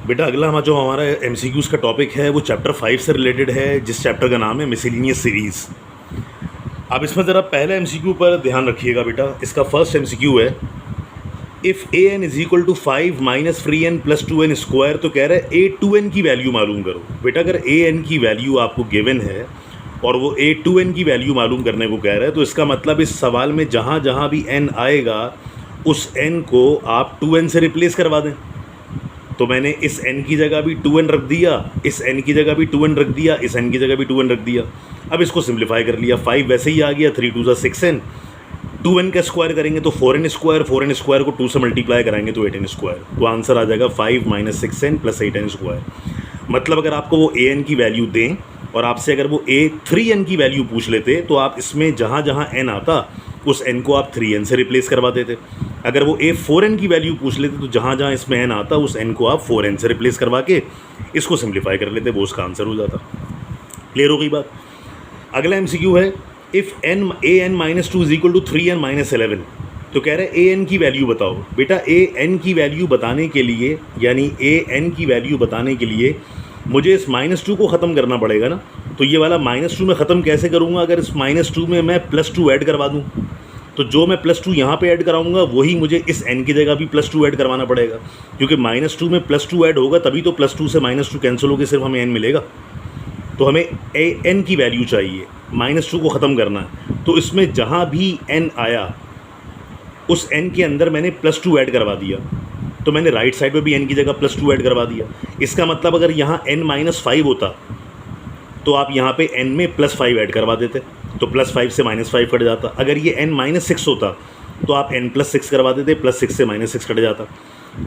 बेटा अगला जो हमारा एमसीक्यूज़ का टॉपिक है वो चैप्टर 5 से रिलेटेड है, जिस चैप्टर का नाम है मिसलेनियस सीरीज़। अब इसमें ज़रा पहले एमसीक्यू पर ध्यान रखिएगा बेटा। इसका फर्स्ट एमसीक्यू है, if a n is equal to 5 minus 3n plus 2n square, तो कह रहा है ए 2n की वैल्यू मालूम करो। बेटा अगर ए एन की वैल्यू आपको गिवन है और वो ए 2n की वैल्यू मालूम करने को कह रहा है, तो इसका मतलब इस सवाल में जहाँ जहाँ भी n आएगा उस n को आप 2n से रिप्लेस करवा दें। तो मैंने इस n की जगह भी 2n रख दिया, इस n की जगह भी 2n रख दिया, इस n की जगह भी 2n रख दिया। अब इसको सिंप्लीफाई कर लिया, 5 वैसे ही आ गया, 3 2 6n, 2n का स्क्वायर करेंगे तो 4n स्क्वायर, 4n स्क्वायर को 2 से मल्टीप्लाई कराएंगे तो 8n स्क्वायर। तो आंसर आ जाएगा 5 minus 6n plus 8n square. मतलब अगर आपको वो an की वैल्यू दें और आपसे अगर वो 3n की वैल्यू पूछ लेते, तो आप इसमें जहाँ जहाँ n आता उस n को आप 3n से रिप्लेस करवा देते। अगर वो 4n की वैल्यू पूछ लेते तो जहाँ जहाँ इसमें n आता उस n को आप 4n से रिप्लेस करवा के इसको सिंप्लीफाई कर लेते, वो उसका आंसर हो जाता। क्लियर हो गई बात। अगला एमसीक्यू है, if a n minus 2 is equal to 3n minus 11, तो कह रहे हैं ए एन की वैल्यू बताओ। बेटा ए एन की वैल्यू बताने के लिए, यानी ए एन की वैल्यू बताने के लिए मुझे इस -2 को ख़त्म करना पड़ेगा ना। तो ये वाला -2 मैं ख़त्म कैसे करूँगा? अगर इस -2 में मैं +2 ऐड करवा दूँ, तो जो मैं +2 यहाँ पे ऐड कराऊंगा वही मुझे इस n की जगह भी +2 ऐड करवाना पड़ेगा, क्योंकि -2 में +2 ऐड होगा तभी तो +2 से -2 कैंसिल होकर सिर्फ हमें n मिलेगा। तो हमें n की वैल्यू चाहिए, -2 को ख़त्म करना है। तो इसमें जहाँ भी n आया उस n के अंदर मैंने +2 ऐड करवा दिया, तो मैंने राइट साइड में भी n की जगह +2 ऐड करवा दिया। इसका मतलब अगर यहाँ n-5 होता तो आप यहाँ पे n में +5 ऐड करवा देते, तो +5 से -5 कट जाता। अगर ये n-6 होता तो आप n+6 करवा देते, +6 से -6 कट जाता।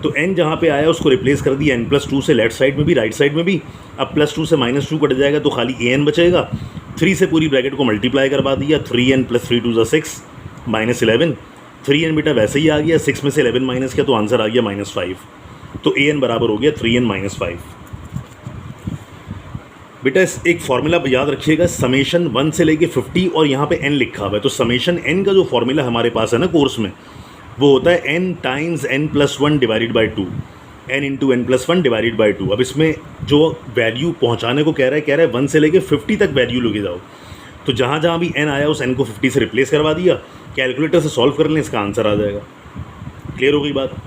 तो n जहाँ पे आया उसको रिप्लेस कर दिया n+2 से, लेफ्ट साइड में भी राइट साइड में भी। अब +2 से -2 कट जाएगा तो खाली an बचेगा। 3 से पूरी ब्रैकेट को मल्टीप्लाई करवा दिया, 3n प्लस 3 2 6 -11। 3n बेटा वैसे ही आ गया, 6 में से 11 माइनस किया तो आंसर आ गया -5। तो an बराबर हो गया 3n - 5। बेटा इस एक फार्मूला याद रखिएगा, समेशन 1 से लेके 50 और यहाँ पे n लिखा हुआ है। तो समेशन n का जो फार्मूला हमारे पास है ना कोर्स में, वो होता है n times n+1 divided by 2, n into n+1 divided by 2। अब इसमें जो वैल्यू पहुँचाने को कह रहा है 1 से लेके 50 तक वैल्यू लेके जाओ। तो जहाँ जहाँ भी n आया उस n को 50 से रिप्लेस करवा दिया, कैलकुलेटर से सॉल्व कर लें, इसका आंसर आ जाएगा। क्लियर हो गई बात।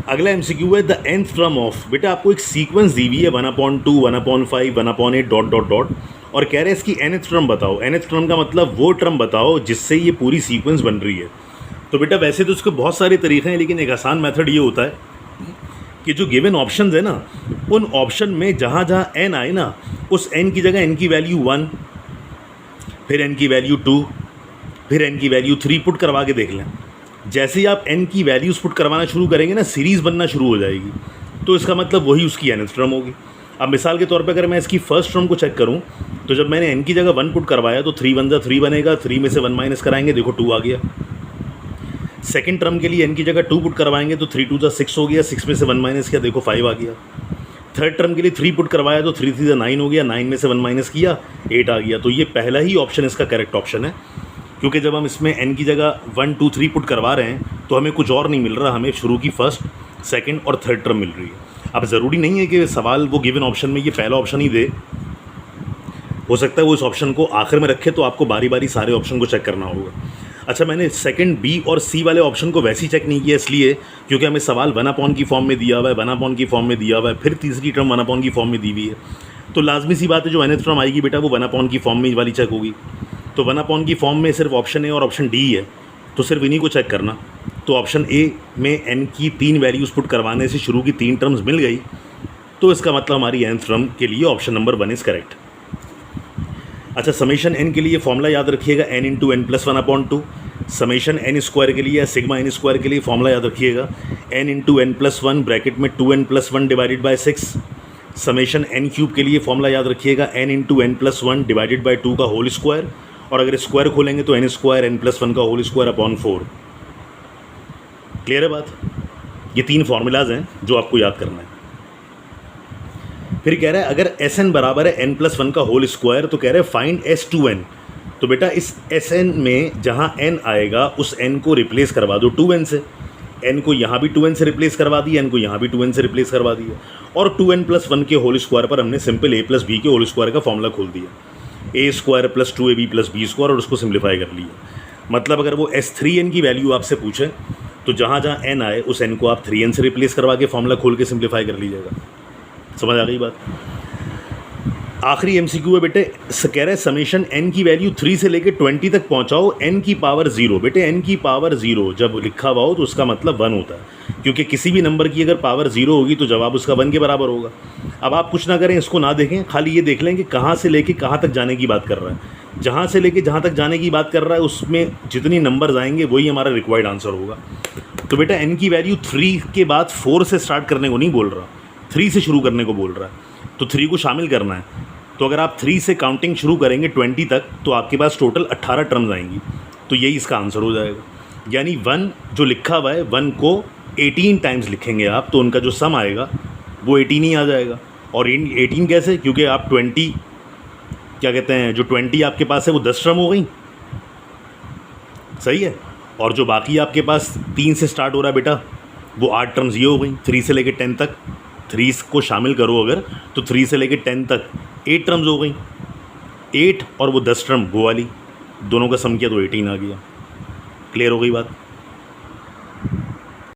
अगला एमसीक्यू है, द nth टर्म ऑफ। बेटा आपको एक सीक्वेंस दी हुई है 1/2, 1/5, 1/8 डॉट डॉट डॉट, और कह रहे हैं इसकी nth टर्म बताओ। nth टर्म का मतलब वो टर्म बताओ जिससे ये पूरी सीक्वेंस बन रही है। तो बेटा वैसे तो उसके बहुत सारे तरीके हैं, लेकिन एक आसान मेथड ये होता है कि जो गिवन ऑप्शंस है ना, उन ऑप्शन में जहाँ जहाँ n आए ना, उस n की जगह n की वैल्यू 1, फिर n की वैल्यू 2, फिर n की वैल्यू 3 पुट करवा के देख लें। जैसे ही आप n की वैल्यूज़ पुट करवाना शुरू करेंगे ना, सीरीज़ बनना शुरू हो जाएगी। तो इसका मतलब वही उसकी nth टर्म होगी। अब मिसाल के तौर पे अगर मैं इसकी फर्स्ट टर्म को चेक करूं, तो जब मैंने n की जगह 1 पुट करवाया तो 3 1 3 बनेगा, 3 में से 1 माइनस कराएंगे, देखो 2 आ गया। सेकंड टर्म के लिए n की जगह 2 पुट करवाएंगे तो 3 2 6 हो गया, 6 में से 1 माइनस किया, देखो 5 आ गया। थर्ड टर्म के लिए 3 पुट करवाया तो 3 3 9 हो गया, 9 में से 1 माइनस किया, 8 आ गया। तो ये पहला ही ऑप्शन इसका करेक्ट ऑप्शन है, क्योंकि जब हम इसमें n की जगह 1 2 3 पुट करवा रहे हैं तो हमें कुछ और नहीं मिल रहा, हमें शुरू की फर्स्ट, सेकंड और थर्ड टर्म मिल रही है। अब ज़रूरी नहीं है कि सवाल वो गिवन ऑप्शन में ये पहला ऑप्शन ही दे, हो सकता है वो इस ऑप्शन को आखिर में रखे, तो आपको बारी बारी सारे ऑप्शन को चेक करना होगा। अच्छा, मैंने सेकंड, बी और सी वाले ऑप्शन को वैसे ही चेक नहीं किया, इसलिए क्योंकि हमें सवाल 1/, की फॉर्म में दिया हुआ है, 1/, की फॉर्म में दिया हुआ है, फिर तीसरी टर्म 1/, की फॉर्म में दी हुई है। तो लाजमी सी बात है जो nth टर्म आएगी बेटा वो 1/, की फॉर्म में वाली चेक होगी। तो 1/, की फॉर्म में सिर्फ ऑप्शन ए और ऑप्शन डी है, तो सिर्फ इन्हीं को चेक करना। तो ऑप्शन ए में n की 3 वैल्यूज़ पुट करवाने से शुरू की 3 टर्म्स मिल गई, तो इसका मतलब हमारी nth टर्म के लिए ऑप्शन नंबर 1 इज़ करेक्ट। अच्छा, समेशन n के लिए फॉर्मूला याद रखिएगा, n into n+1/2। Summation n square के लिए या सिग्मा n स्क्वायर के लिए फॉर्मूला याद रखिएगा, n इंटू n+1 ब्रैकेट में 2n+1 divided by 6। Summation n cube के लिए फॉर्मूला याद रखिएगा, n into n+1 divided by 2 का होल स्क्वायर, और अगर स्क्वायर खोलेंगे तो n स्क्वायर n+1 का होल स्क्वायर अपॉन 4। क्लियर है बात। ये 3 फार्मूलाज हैं जो आपको याद करना है। फिर कह रहा है अगर Sn बराबर है n+1 का होल स्क्वायर, तो कह रहे हैं फाइंड S2n। तो बेटा इस Sn में जहाँ n आएगा उस n को रिप्लेस करवा दो 2n से। n को यहाँ भी 2n से रिप्लेस करवा दिया, n को यहाँ भी 2n से रिप्लेस करवा दिया, और 2n+1 के होल स्क्वायर पर हमने सिंपल a + b के होल स्क्वायर का फॉर्मूला खोल दिया, a² + 2ab + b² और उसको सिंप्लीफाई कर लिया। मतलब अगर वो S3n की वैल्यू आपसे पूछे तो जहाँ जहाँ n आए उस n को आप 3n से रिप्लेस करवा के फॉर्मूला खोल के सिंप्लीफाई कर लीजिएगा। समझ आ गई बात। आखिरी MCQ है बेटे, कह रहे हैं समेशन n की वैल्यू 3 से लेके 20 तक पहुंचाओ n की पावर 0। बेटे n की पावर 0 जब लिखा हुआ हो तो उसका मतलब 1 होता है, क्योंकि किसी भी नंबर की अगर पावर 0 होगी तो जवाब उसका 1 के बराबर होगा। अब आप कुछ ना करें, इसको ना देखें, खाली ये देख लें कि कहाँ से लेके कहाँ तक जाने की बात कर रहा है। जहाँ से लेके जहाँ तक जाने की बात कर रहा है उसमें जितनी नंबर्स आएंगे वही हमारा रिक्वायर्ड आंसर होगा। तो बेटा n की वैल्यू 3 के बाद 4 से स्टार्ट करने को नहीं बोल रहा, 3 से शुरू करने को बोल रहा है, तो 3 को शामिल करना है। तो अगर आप 3 से काउंटिंग शुरू करेंगे 20 तक तो आपके पास टोटल 18 टर्म्स आएंगी, तो यही इसका आंसर हो जाएगा। यानी 1 जो लिखा हुआ है 1 को 18 टाइम्स लिखेंगे आप तो उनका जो सम आएगा वो 18 ही आ जाएगा। और 18 कैसे, क्योंकि आप 20 क्या कहते हैं, जो 20 आपके पास है वो 10 टर्म हो गई, सही है, और जो बाकी आपके पास 3 से स्टार्ट हो रहा है बेटा वो 8 टर्म्स ये हो गई। 3 से लेके 10 तक 3 को शामिल करो अगर तो 3 से लेके 10 तक 8 टर्म्स हो गई, 8 और वो 10 टर्म वो वाली, दोनों का सम किया तो 18 आ गया। क्लियर हो गई बात।